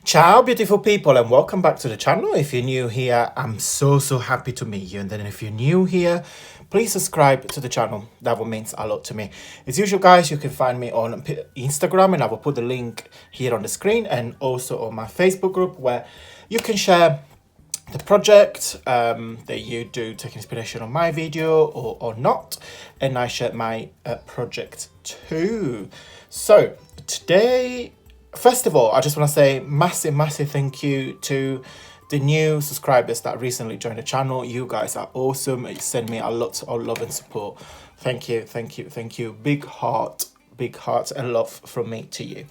Ciao beautiful people and welcome back to the channel. If you're new here, I'm so happy to meet you, and then if you're new here, please subscribe to the channel. That will mean a lot to me. As usual guys, you can find me on Instagram and I will put the link here on the screen, and also on my Facebook group where you can share the project that you do, take inspiration on my video or not, and I share my project too. So today, first of all, I just want to say massive thank you to the new subscribers that recently joined the channel. You guys are awesome. You send me a lot of love and support. Thank you. Big heart and love from me to you.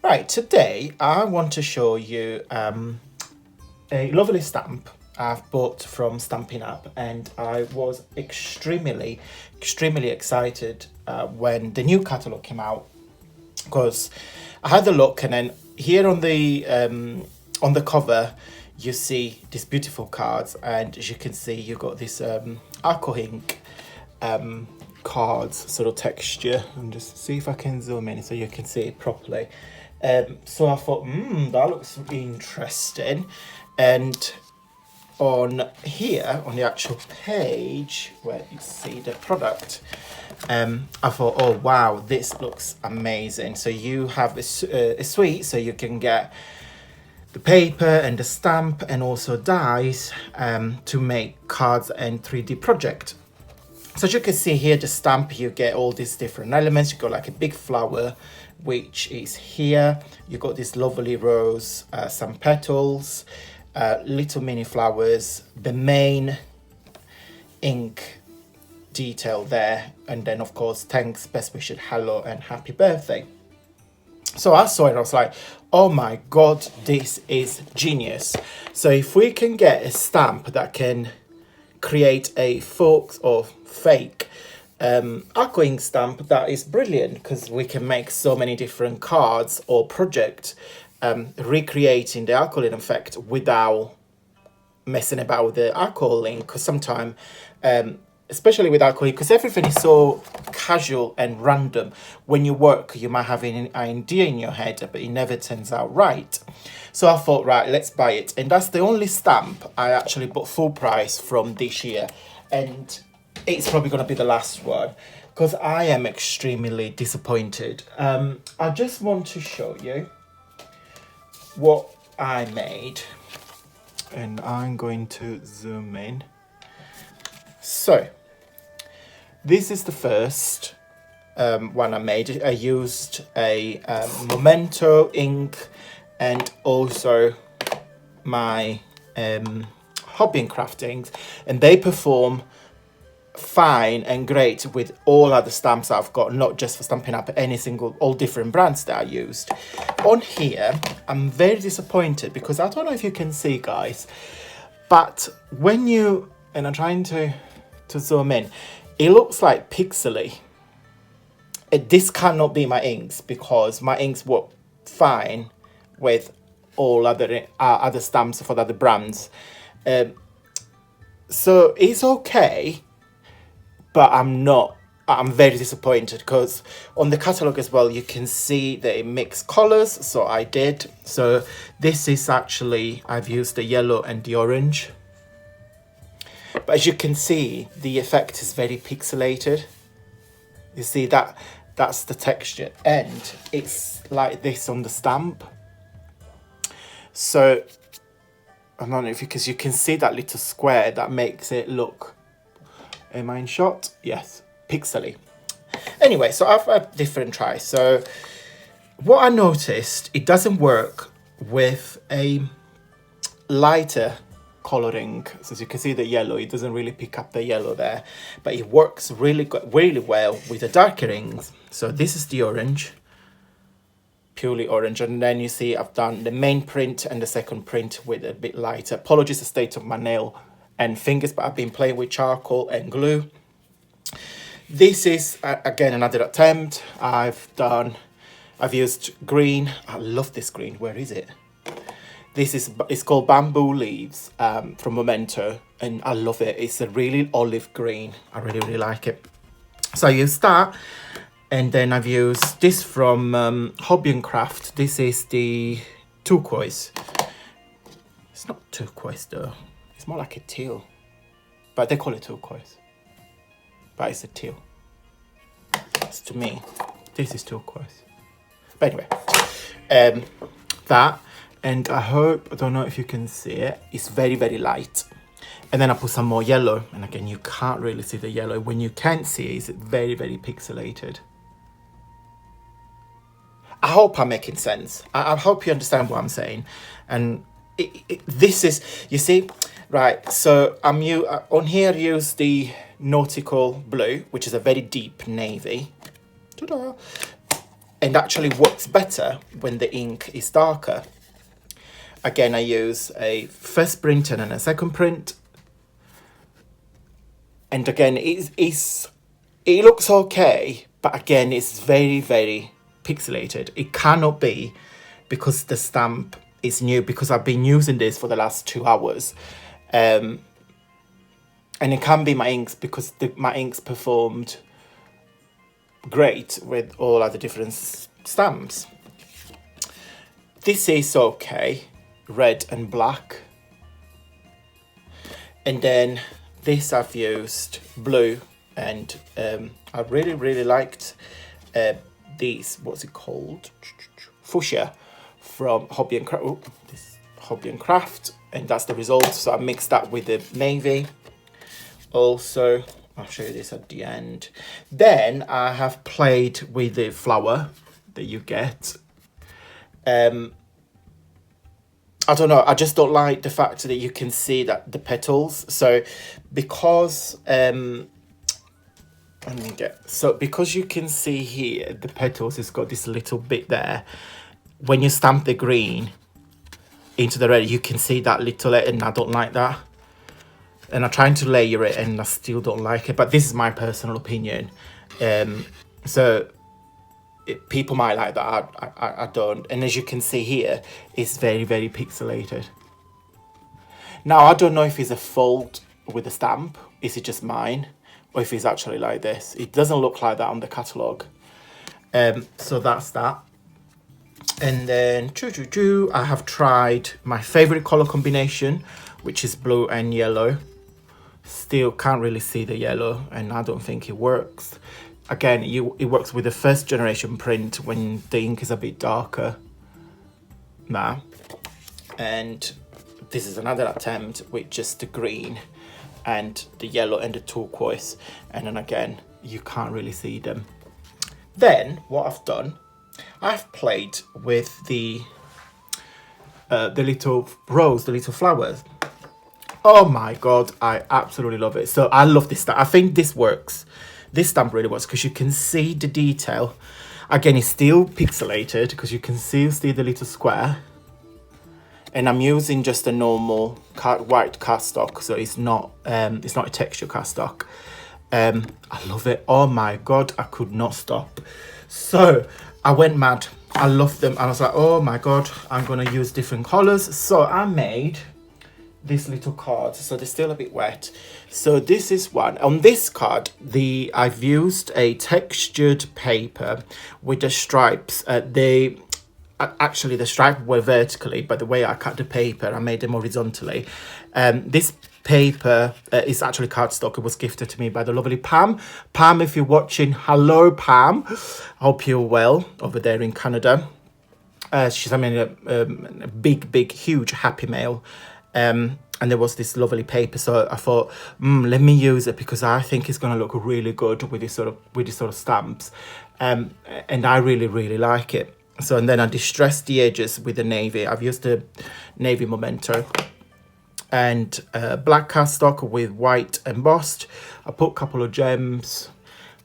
Right, today I want to show you a lovely stamp I've bought from Stampin Up, and I was extremely excited when the new catalogue came out, because I had a look, and then here on the cover you see these beautiful cards, and as you can see you got this aqua ink cards sort of texture, and just see if I can zoom in so you can see it properly. So I thought, that looks interesting. And on here, on the actual page where you see the product, I thought, oh wow, this looks amazing. So you have a suite, so you can get the paper and the stamp and also dies to make cards and 3D project. So as you can see here, the stamp, you get all these different elements. You got like a big flower, which is here. You got this lovely rose, some petals, little mini flowers, the main ink detail there, and then of course thanks, best wishes, hello and happy birthday. So I saw it, I was like, oh my god, this is genius. So if we can get a stamp that can create a faux or fake aqua ink stamp, that is brilliant, because we can make so many different cards or projects recreating the alcohol effect without messing about with the alcohol ink. Because sometimes, especially with alcohol, because everything is so casual and random, when you work you might have an idea in your head but it never turns out right. So I thought, right, let's buy it, and that's the only stamp I actually bought full price from this year, and it's probably going to be the last one because I am extremely disappointed. I just want to show you what I made, and I'm going to zoom in. So this is the first one I made. I used a Memento ink and also my hobby and craftings, and they perform fine and great with all other stamps that I've got, not just for Stampin' Up, all different brands that I used. On here, I'm very disappointed because I don't know if you can see, guys, but when you, and I'm trying to zoom in, it looks like pixely. This cannot be my inks, because my inks work fine with all other stamps for the other brands. So it's okay, but I'm very disappointed, because on the catalogue as well you can see that it mixed colors, so I did. So this is actually, I've used the yellow and the orange, but as you can see the effect is very pixelated. You see that's the texture, and it's like this on the stamp. So I don't know if because you can see that little square that makes it look, am I in shot? Yes, pixely. Anyway, so I've had different tries. So what I noticed, it doesn't work with a lighter coloring. So as you can see the yellow, it doesn't really pick up the yellow there, but it works really well with the darker rings. So this is the orange, purely orange, and then you see I've done the main print and the second print with a bit lighter. Apologies the state of my nail and fingers, but I've been playing with charcoal and glue. This is again another attempt. I've used green. I love this green. Where is it? It's called Bamboo Leaves from Memento, and I love it. It's a really olive green. I really like it. So I used that, and then I've used this from Hobby and Craft. This is the turquoise. It's not turquoise though. It's more like a teal. But they call it turquoise. But it's a teal. It's, to me, this is turquoise. But anyway, that. And I don't know if you can see it. It's very, very light. And then I put some more yellow. And again, you can't really see the yellow. When you can see it, it's very, very pixelated. I hope I'm making sense. I hope you understand what I'm saying. And this is, you see, right, so on here I use the nautical blue, which is a very deep navy. Ta-da! And actually works better when the ink is darker. Again, I use a first print and then a second print. And again, it looks okay, but again, it's very, very pixelated. It cannot be because the stamp is new, because I've been using this for the last 2 hours. And it can be my inks because my inks performed great with all other different stamps. This is okay, red and black. And then this I've used blue, and I really, really liked these, what's it called? Fuchsia from Hobby and Craft. This Hobby and Craft, and that's the result. So I mixed that with the navy. Also, I'll show you this at the end. Then I have played with the flower that you get. I don't know, I just don't like the fact that you can see that the petals. So because because you can see here the petals, it's got this little bit there. When you stamp the green into the red, you can see that little, and I don't like that. And I'm trying to layer it and I still don't like it, but this is my personal opinion. People might like that, I don't. And as you can see here, it's very, very pixelated. Now, I don't know if it's a fault with the stamp, is it just mine, or if it's actually like this. It doesn't look like that on the catalogue. So that's that. And then, I have tried my favourite colour combination, which is blue and yellow. Still can't really see the yellow, and I don't think it works. Again, it works with the first generation print when the ink is a bit darker. Now, and this is another attempt with just the green and the yellow and the turquoise, and then again, you can't really see them. Then what I've done, I've played with the little rose, the little flowers. Oh my god, I absolutely love it. So I love this stamp. I think this works. This stamp really works because you can see the detail. Again, it's still pixelated because you can still see the little square. And I'm using just a normal white cardstock, so it's not a texture cardstock. I love it. Oh my god, I could not stop. So I went mad. I love them. I was like, oh my god, I'm gonna use different colors. So I made this little card, so they're still a bit wet. So this is one. On this card, I've used a textured paper with the stripes. Actually the stripes were vertically, but the way I cut the paper, I made them horizontally. This paper is actually cardstock. It was gifted to me by the lovely Pam. Pam, if you're watching, hello Pam. I hope you're well over there in Canada. She's having a big, huge happy mail. And there was this lovely paper, so I thought, let me use it because I think it's going to look really good with this sort of stamps, and I really like it. So, and then I distressed the edges with the navy. I've used the navy memento and black cardstock with white embossed. I put a couple of gems.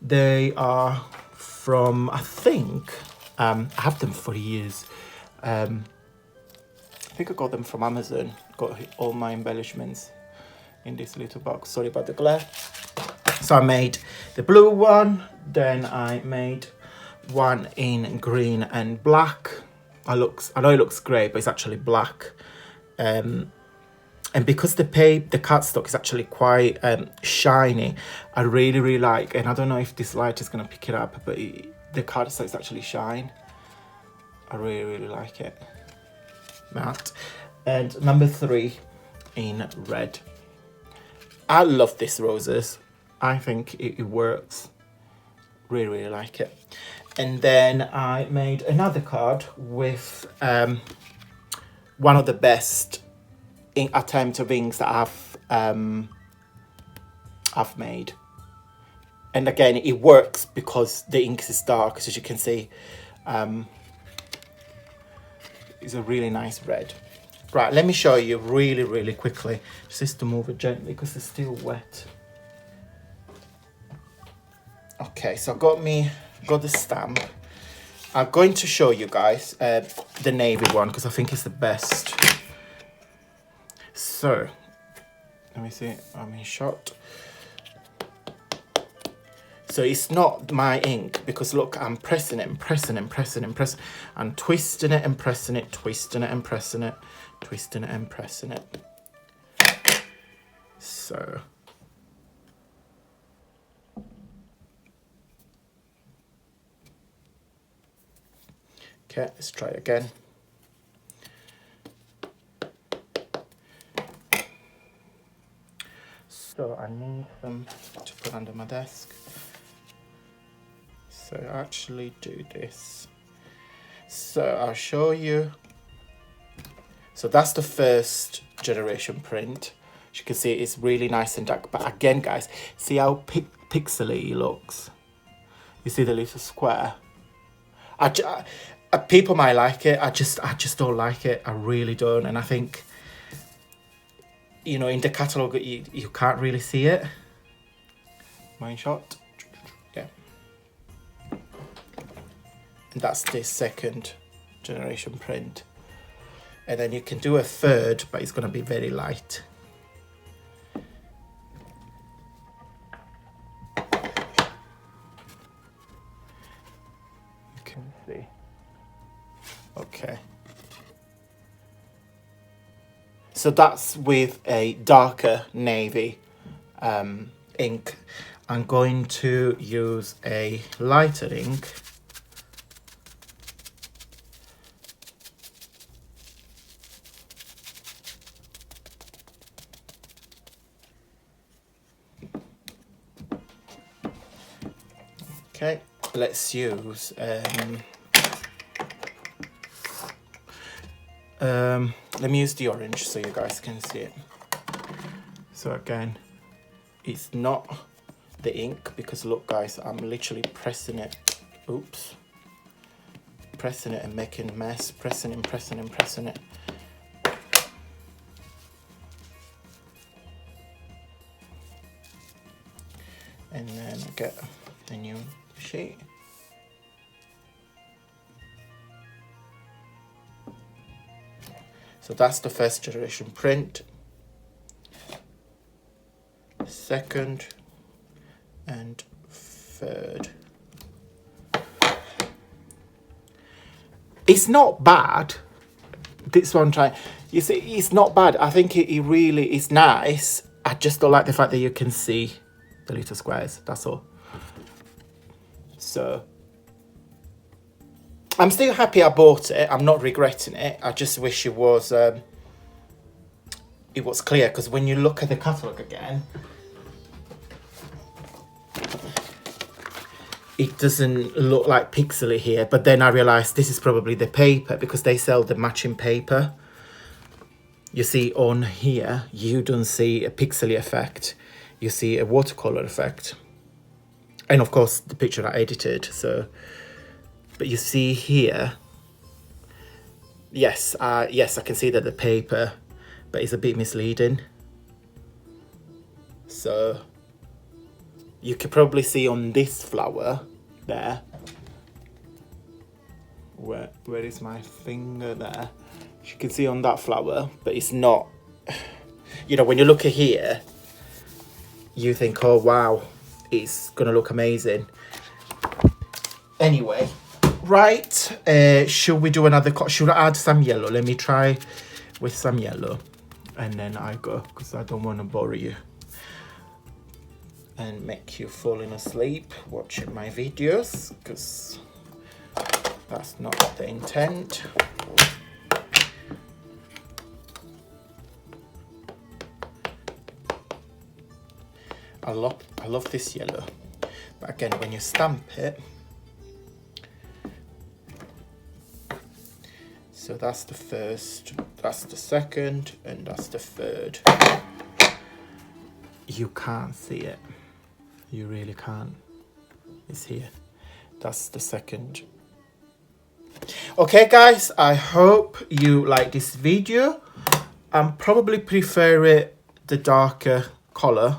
They are from, I think, I have them for years. I think I got them from Amazon. Got all my embellishments in this little box. Sorry about the glare. So I made the blue one. Then I made one in green and black. I know it looks grey, but it's actually black. And because the cardstock is actually quite shiny, I really like. And I don't know if this light is gonna pick it up, but the cardstock is actually shine. I really like it. that. And number 3 in red. I love this roses. I think it works. Really, really like it. And then I made another card with one of the best attempt of inks that I've made. And again, it works because the ink is dark, as you can see. It's a really nice red. Right, let me show you really, really quickly. Just to move it gently because it's still wet. Okay, so I got the stamp. I'm going to show you guys the navy one because I think it's the best. So, let me see, I'm in shot. So it's not my ink because look, I'm pressing it and pressing and pressing and pressing. I'm twisting it and pressing it, twisting it and pressing it, twisting it and pressing it. So. Okay, let's try again. So I need them to put under my desk. So I actually do this. So I'll show you. So that's the first generation print. As you can see, it's really nice and dark. But again, guys, see how pixely it looks? You see the little square? People might like it. I just don't like it. I really don't. And I think, you know, in the catalogue, you can't really see it. Mine shot. Yeah. And that's the second generation print. And then you can do a third, but it's going to be very light. You can see. Okay. So that's with a darker navy ink. I'm going to use a lighter ink. Okay, let's use let me use the orange so you guys can see it. So again, it's not the ink because look guys, I'm literally pressing it. Oops. Pressing it and making a mess. Pressing and pressing and pressing it. And then I get the new sheet. So that's the first generation print. Second and third. It's not bad. This one trying. You see, it's not bad. I think it really is nice. I just don't like the fact that you can see the little squares. That's all. So I'm still happy I bought it. I'm not regretting it. I just wish it was clear, because when you look at the catalogue again, it doesn't look like pixely here. But then I realised this is probably the paper because they sell the matching paper. You see on here, you don't see a pixely effect. You see a watercolour effect. And of course, the picture I edited, so... But you see here, yes, I can see that the paper, but it's a bit misleading. So you can probably see on this flower there. Where is my finger there? You can see on that flower, but it's not. You know, when you look at here, you think, oh wow, it's gonna look amazing. Anyway. Right, should we do another should I add some yellow? Let me try with some yellow and then I go, because I don't want to bore you and make you falling asleep watching my videos, because that's not the intent. I love this yellow. But again, when you stamp it, so that's the first, that's the second, and that's the third. You can't see it. You really can't. It's here. That's the second. Okay guys, I hope you like this video. I'm probably prefer the darker colour.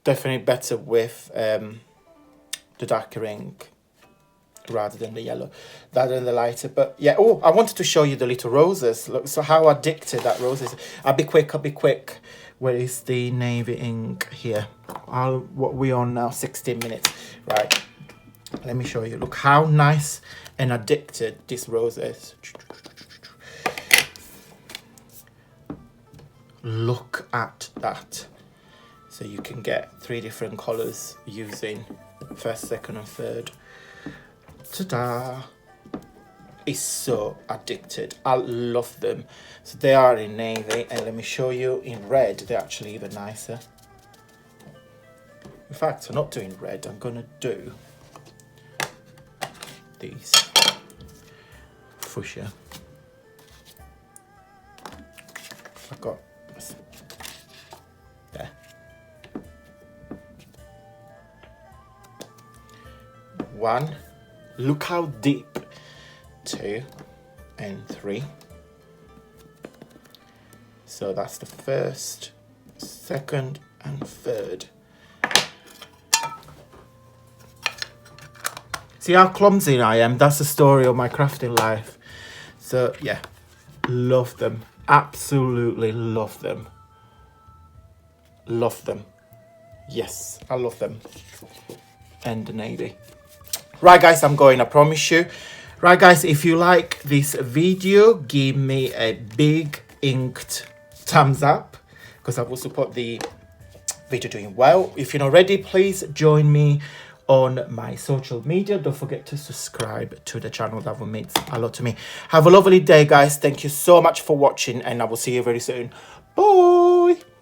Definitely better with the darker ink rather than the yellow, rather than the lighter. But yeah, oh, I wanted to show you the little roses. Look, so how addicted that rose is. I'll be quick. Where is the navy ink here? What we on now? 16 minutes. Right. Let me show you. Look how nice and addicted this rose is. Look at that. So you can get 3 different colours using first, second and third. Ta-da! It's so addicted. I love them. So they are in navy, and let me show you in red. They're actually even nicer. In fact, I'm not doing red. I'm gonna do these fuchsia. I've got there. 1. Look how deep. 2 and 3. So that's the first, second and third. See how clumsy I am? That's the story of my crafting life. So yeah, love them. Absolutely love them. Love them. Yes, I love them. And the navy. Right guys, I'm going, I promise you. Right guys, if you like this video, give me a big inked thumbs up, because I will support the video doing well. If you're not ready, please join me on my social media. Don't forget to subscribe to the channel. That will mean a lot to me. Have a lovely day guys. Thank you so much for watching, and I will see you very soon. Bye.